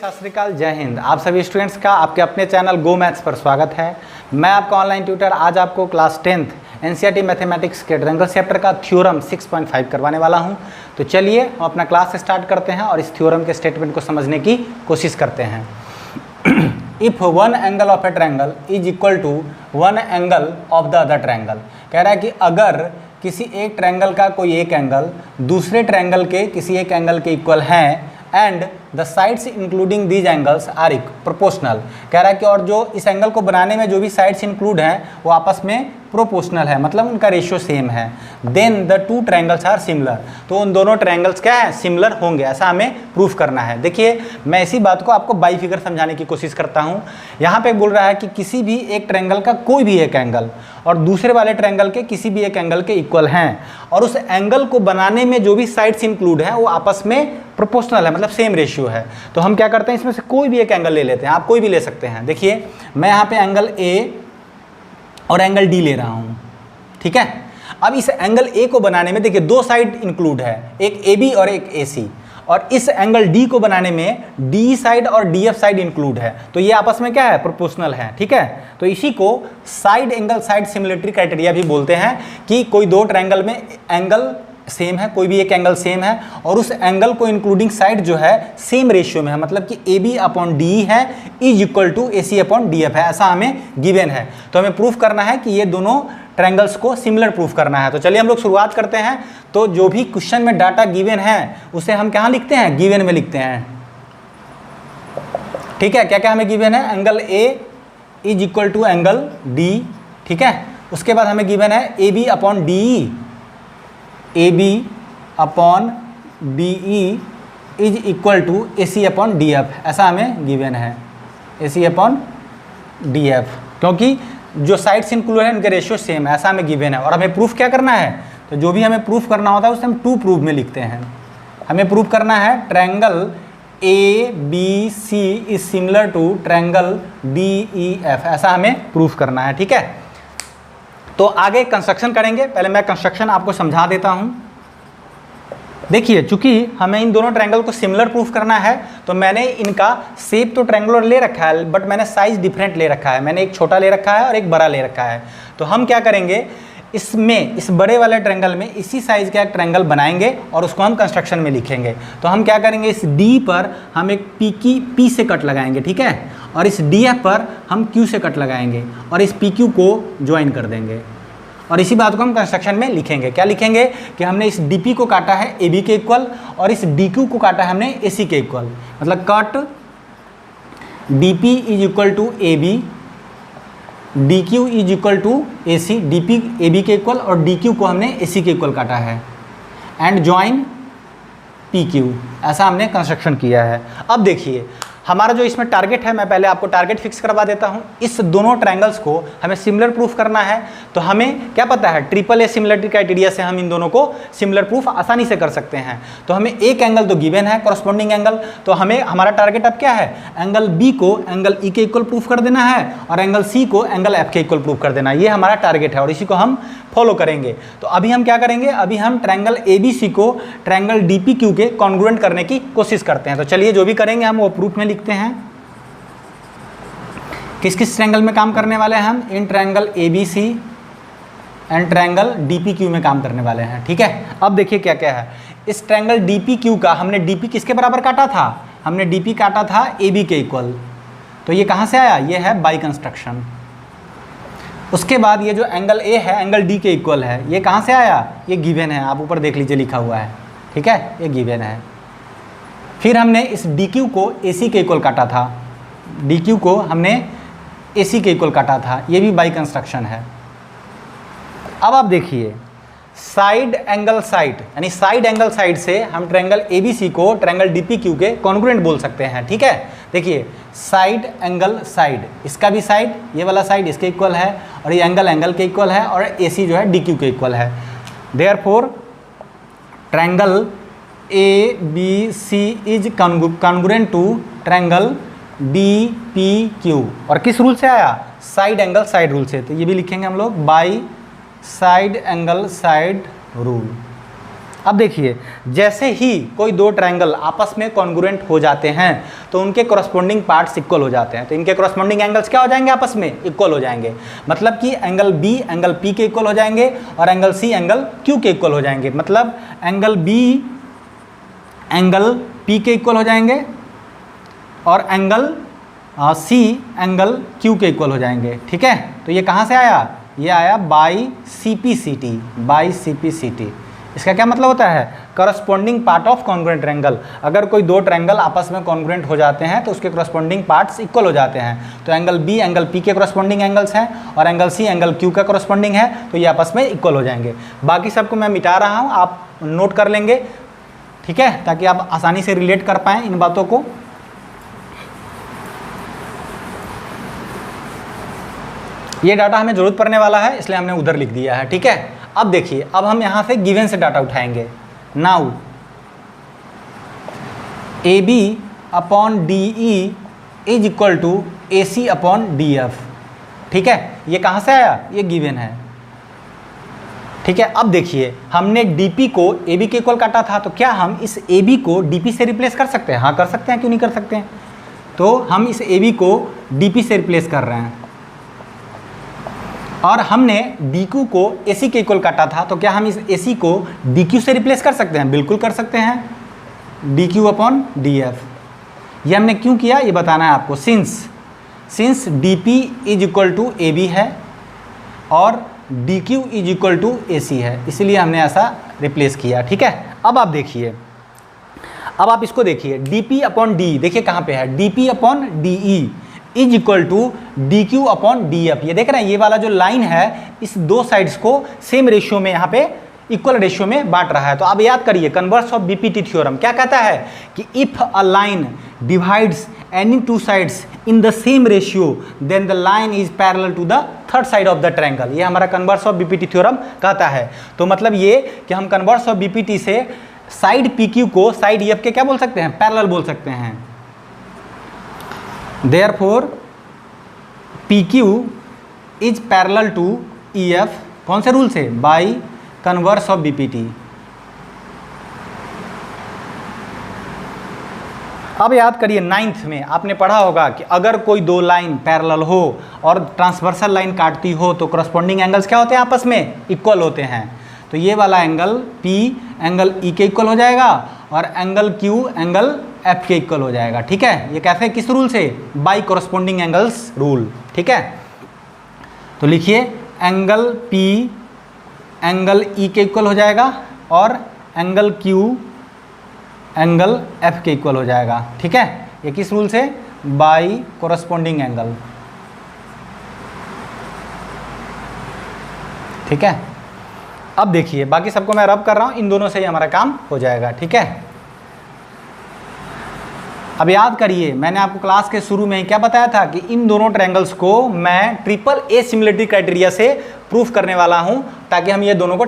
सत श्री अकाल, जय हिंद। आप सभी स्टूडेंट्स का आपके अपने चैनल गो मैथ्स पर स्वागत है। मैं आपका ऑनलाइन ट्यूटर आज आपको क्लास 10th एनसीईआरटी मैथमेटिक्स के ट्रायंगल चैप्टर का थ्योरम 6.5 करवाने वाला हूं। तो चलिए हम अपना क्लास स्टार्ट करते हैं और इस थ्योरम के स्टेटमेंट को समझने की कोशिश करते हैं। If one angle of a triangle is equal to one angle of the other triangle, कह रहा है कि अगर किसी एक ट्रायंगल का कोई एक एंगल दूसरे ट्रायंगल के किसी एक एंगल के इक्वल है and the sides including these angles are proportional, कह रहा है कि और जो इस एंगल को बनाने में जो भी साइड्स इंक्लूड हैं वो आपस में प्रोपोर्शनल है, मतलब उनका रेशियो सेम है। Then the two triangles are similar, तो उन दोनों ट्रायंगल्स क्या है, सिमिलर होंगे, ऐसा हमें प्रूफ करना है। देखिए मैं इसी बात को आपको बाई फिगर समझाने की कोशिश करता हूँ। यहाँ पे बोल रहा है कि किसी भी एक ट्रायंगल का कोई भी एक एंगल और दूसरे वाले ट्रायंगल के किसी भी एक एंगल के इक्वल हैं और उस एंगल को बनाने में जो भी साइड्स इंक्लूड हैं वो आपस में प्रोपोर्शनल है, मतलब सेम रेशियो है। तो हम क्या करते हैं, इसमें से कोई भी एक एंगल ले लेते हैं, आप कोई भी ले सकते हैं। देखिए मैं यहाँ पे एंगल ए और एंगल डी ले रहा हूँ, ठीक है। अब इस एंगल ए को बनाने में देखिए दो साइड इंक्लूड है, एक ए बी और एक ए सी, और इस एंगल डी को बनाने में डी साइड और डी एफ साइड इंक्लूड है, तो ये आपस में क्या है, प्रोपोर्शनल है, ठीक है। तो इसी को side angle side similarity criteria भी बोलते हैं कि कोई दो ट्रायंगल में एंगल सेम है, कोई भी एक एंगल सेम है और उस एंगल को इंक्लूडिंग साइड जो है सेम रेशियो में है, मतलब कि ए बी अपॉन डी है is equal to A C upon D F है, ऐसा हमें गिवन है। तो हमें प्रूफ करना है कि ये दोनों ट्रायंगल्स को सिमिलर प्रूफ करना है। तो चलिए हम लोग शुरुआत करते हैं। तो जो भी क्वेश्चन में डाटा गिवन है उसे हम कहाँ लिखते हैं, गिवन में लिखते हैं, ठीक है। क्या क्या हमें गिवन है, angle A is equal to angle D, ठीक है। उसके बाद हमें गिवन है A B upon D E, A B upon D E is equal to A C upon D F, ऐसा हमें गिवन है, A C upon D F, क्योंकि जो साइड्स इंक्लूड है उनके रेशियो सेम है, ऐसा हमें गिवन है। और हमें प्रूफ क्या करना है, तो जो भी हमें प्रूफ करना होता है उसे हम टू प्रूफ में लिखते हैं। हमें प्रूफ करना है triangle A B C is similar to triangle D E F, ऐसा हमें प्रूफ करना है, ठीक है। तो आगे कंस्ट्रक्शन करेंगे, पहले मैं कंस्ट्रक्शन आपको समझा देता हूं। देखिए चूंकि हमें इन दोनों ट्रायंगल को सिमिलर प्रूफ करना है तो मैंने इनका शेप तो ट्रायंगुलर ले रखा है बट मैंने साइज डिफरेंट ले रखा है, मैंने एक छोटा ले रखा है और एक बड़ा ले रखा है। तो हम क्या करेंगे, इसमें इस बड़े वाले ट्रायंगल में इसी साइज का एक ट्रायंगल बनाएंगे और उसको हम कंस्ट्रक्शन में लिखेंगे। तो हम क्या करेंगे, इस डी पर हम एक पी से कट लगाएंगे, ठीक है, और इस डी एफ पर हम क्यू से कट लगाएंगे और इस पी क्यू को ज्वाइन कर देंगे और इसी बात को हम कंस्ट्रक्शन में लिखेंगे। क्या लिखेंगे कि हमने इस डी पी को काटा है ए बी के इक्वल और इस डी क्यू को काटा है हमने ए सी के इक्वल, मतलब cut D P is equal to A B, D Q is equal to A C, D P A B के इक्वल और डी क्यू को हमने ए सी के इक्वल काटा है एंड ज्वाइन पी क्यू, ऐसा हमने कंस्ट्रक्शन किया है। अब देखिए हमारा जो इसमें टारगेट है, मैं पहले आपको टारगेट फिक्स करवा देता हूं। इस दोनों ट्रायंगल्स को हमें सिमिलर प्रूफ करना है, तो हमें क्या पता है, ट्रिपल ए सिमिलरिटी क्राइटेरिया से हम इन दोनों को सिमिलर प्रूफ आसानी से कर सकते हैं। तो हमें एक एंगल तो गिवन है, कॉरस्पॉन्डिंग एंगल, तो हमें हमारा टारगेट अब क्या है, एंगल बी को एंगल ई के इक्वल प्रूफ कर देना है और एंगल सी को एंगल एफ के इक्वल प्रूफ कर देना है। ये हमारा टारगेट है और इसी को हम फॉलो करेंगे। तो अभी हम क्या करेंगे, अभी हम ट्रायंगल ए बी सी को ट्रायंगल डी पी क्यू के कॉन्ग्रुएंट करने की कोशिश करते हैं। तो चलिए जो भी करेंगे हम वो प्रूफ में लिखते हैं। किस किस ट्रायंगल में काम करने वाले हैं हम, इन triangle A B C and triangle D P Q में काम करने वाले हैं, ठीक है। अब देखिए क्या क्या है, इस ट्रायंगल डी पी क्यू का हमने डी पी किसके बराबर काटा था, हमने डी पी काटा था ए बी के इक्वल, तो ये कहाँ से आया, ये है बाई कंस्ट्रक्शन। उसके बाद ये जो एंगल ए है एंगल डी के इक्वल है, ये कहाँ से आया, ये गिवन है, आप ऊपर देख लीजिए लिखा हुआ है, ठीक है, ये गिवन है। फिर हमने इस डी क्यू को ए सी के इक्वल काटा था, डी क्यू को हमने ए सी के इक्वल काटा था, ये भी बाई कंस्ट्रक्शन है। अब आप देखिए साइड एंगल साइड, यानी साइड एंगल साइड से हम ट्रायंगल ए बी सी को ट्रायंगल डी पी क्यू के कॉन्ग्रुएंट बोल सकते हैं, ठीक है। देखिए साइड एंगल साइड, इसका भी साइड, ये वाला साइड इसके इक्वल है और ये एंगल एंगल के इक्वल है और ए सी जो है डी क्यू के इक्वल है। Therefore triangle A B C is congruent to triangle D P Q, और किस रूल से आया, साइड एंगल साइड रूल से। तो ये भी लिखेंगे हम लोग by side angle side rule. अब देखिए, जैसे ही कोई दो ट्रायंगल आपस में कॉन्ग्रुएंट हो जाते हैं तो उनके कॉरस्पॉन्डिंग पार्ट्स इक्वल हो जाते हैं। तो इनके कॉरस्पॉन्डिंग एंगल्स क्या हो जाएंगे, आपस में इक्वल हो जाएंगे। मतलब कि एंगल बी एंगल पी के इक्वल हो जाएंगे और एंगल सी एंगल क्यू के इक्वल हो जाएंगे। मतलब एंगल बी एंगल पी के इक्वल हो जाएंगे और एंगल सी एंगल क्यू के इक्वल हो जाएंगे। ठीक है, तो ये कहाँ से आया, ये आया by C P C T, by C P C T. इसका क्या मतलब होता है, corresponding part of congruent triangle. अगर कोई दो ट्रायंगल आपस में कॉन्ग्रुएंट हो जाते हैं तो उसके करस्पॉन्डिंग पार्ट्स इक्वल हो जाते हैं। तो एंगल बी एंगल पी के करस्पॉन्डिंग एंगल्स हैं और एंगल सी एंगल क्यू का करस्पॉन्डिंग है, तो ये आपस में इक्वल हो जाएंगे। बाकी सबको मैं मिटा रहा हूँ, आप नोट कर लेंगे, ठीक है, ताकि आप आसानी से रिलेट कर पाएँ इन बातों को। ये डाटा हमें जरूरत पड़ने वाला है, इसलिए हमने उधर लिख दिया है। ठीक है, अब देखिए, अब हम यहां से गिवन से डाटा उठाएंगे। Now A B upon D E is equal to A C upon D F. ठीक है, ये कहां से आया, ये गिवन है। ठीक है, अब देखिए, हमने डीपी को ए बी के इक्वल काटा था, तो क्या हम इस ए बी को डीपी से रिप्लेस कर सकते हैं? हाँ कर सकते हैं, क्यों नहीं कर सकते हैं। तो हम इस ए बी को डीपी से रिप्लेस कर रहे हैं और हमने DQ को AC के इक्वल काटा था, तो क्या हम इस AC को DQ से रिप्लेस कर सकते हैं? बिल्कुल कर सकते हैं, DQ अपॉन DF। ये हमने क्यों किया, ये बताना है आपको। Since DP is equal to AB है और DQ is equal to AC है, इसलिए हमने ऐसा रिप्लेस किया। ठीक है, अब आप देखिए, अब आप इसको देखिए, DP अपॉन D, देखिए कहाँ पे है, DP upon DE is equal to D Q upon D F. ये देख रहे हैं, ये वाला जो लाइन है इस दो साइड्स को सेम रेशियो में, यहाँ पे इक्वल रेशियो में बांट रहा है। तो अब याद करिए, कन्वर्स ऑफ बीपीटी थ्योरम क्या कहता है कि if a line divides any two sides in the same ratio then the line is parallel to the third side of the triangle. ये हमारा कन्वर्स ऑफ बीपीटी थ्योरम कहता है। तो मतलब ये कि हम कन्वर्स ऑफ बीपीटी से साइड पी क्यू को साइड ई एफ के क्या बोल सकते हैं, पैरेलल बोल सकते हैं। Therefore, PQ is parallel to EF, कौन से रूल से, बाई कन्वर्स ऑफ BPT। अब याद करिए, 9th में आपने पढ़ा होगा कि अगर कोई दो लाइन पैरेलल हो और ट्रांसवर्सल लाइन काटती हो तो करस्पॉन्डिंग एंगल्स क्या होते हैं, आपस में इक्वल होते हैं। तो ये वाला एंगल P एंगल E के इक्वल हो जाएगा और एंगल Q एंगल F के इक्वल हो जाएगा। ठीक है, ये कैसे, किस रूल से, बाई कॉरस्पॉन्डिंग एंगल्स रूल। ठीक है, तो लिखिए एंगल P एंगल E के इक्वल हो जाएगा और एंगल Q एंगल F के इक्वल हो जाएगा। ठीक है, ये किस रूल से, बाई कॉरस्पॉन्डिंग एंगल। ठीक है, अब देखिए, बाकी सबको मैं रब कर रहा हूँ, इन दोनों से ही हमारा काम हो जाएगा। ठीक है, अब याद करिए, मैंने आपको क्लास के शुरू में ही क्या बताया था कि इन दोनों ट्रायंगल्स को मैं ट्रिपल ए सिमिलरिटी क्राइटेरिया से प्रूफ करने वाला हूं, ताकि हम ये दोनों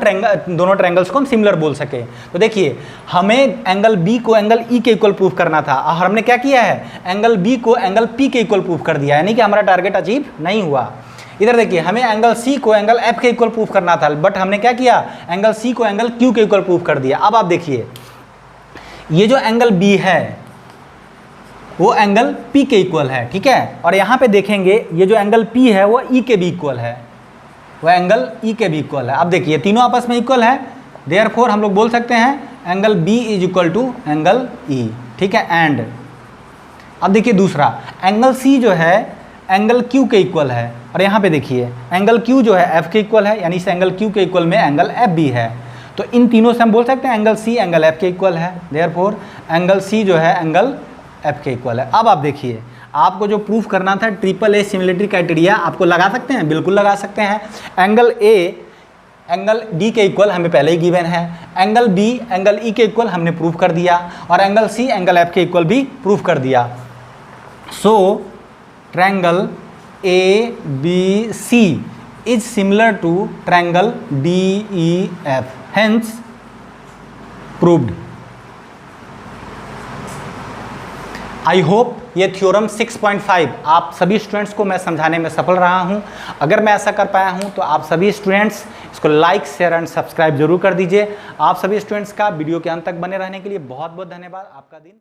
ट्रायंगल्स को हम सिमिलर बोल सके। तो देखिए, हमें एंगल बी को एंगल ई के इक्वल प्रूफ करना था और हमने क्या किया है, एंगल बी को एंगल पी के इक्वल प्रूफ कर दिया, यानी कि हमारा टारगेट अचीव नहीं हुआ। इधर देखिए, हमें एंगल सी को एंगल एफ के इक्वल प्रूफ करना था, बट हमने क्या किया, एंगल सी को एंगल क्यू के इक्वल प्रूफ कर दिया। अब आप देखिए, ये जो एंगल बी है वो एंगल P के इक्वल है। ठीक है, और यहाँ पे देखेंगे ये जो एंगल P है वो E के भी इक्वल है, वो एंगल E के भी इक्वल है। अब देखिए, तीनों आपस में इक्वल है, देयरफॉर हम लोग बोल सकते हैं angle B is equal to angle E। ठीक है, एंड अब देखिए दूसरा, एंगल C जो है एंगल Q के इक्वल है, और यहाँ पे देखिए एंगल Q जो है F के इक्वल है, यानी इस एंगल Q के इक्वल में एंगल F भी है। तो इन तीनों से हम बोल सकते हैं एंगल C एंगल F के इक्वल है, देयरफॉर एंगल C जो है एंगल F के इक्वल है। अब आप देखिए, आपको जो प्रूफ करना था ट्रिपल ए सिमिलरिटी क्राइटेरिया, आपको लगा सकते हैं, बिल्कुल लगा सकते हैं। एंगल A एंगल D के इक्वल हमें पहले ही गिवन है, एंगल B एंगल E के इक्वल हमने प्रूफ कर दिया, और एंगल C एंगल F के इक्वल भी प्रूफ कर दिया। So triangle ABC is similar to triangle DEF, hence proved. I hope ये थ्योरम 6.5 आप सभी स्टूडेंट्स को मैं समझाने में सफल रहा हूं। अगर मैं ऐसा कर पाया हूं तो आप सभी स्टूडेंट्स इसको लाइक, शेयर एंड सब्सक्राइब जरूर कर दीजिए। आप सभी स्टूडेंट्स का वीडियो के अंत तक बने रहने के लिए बहुत बहुत धन्यवाद। आपका दिन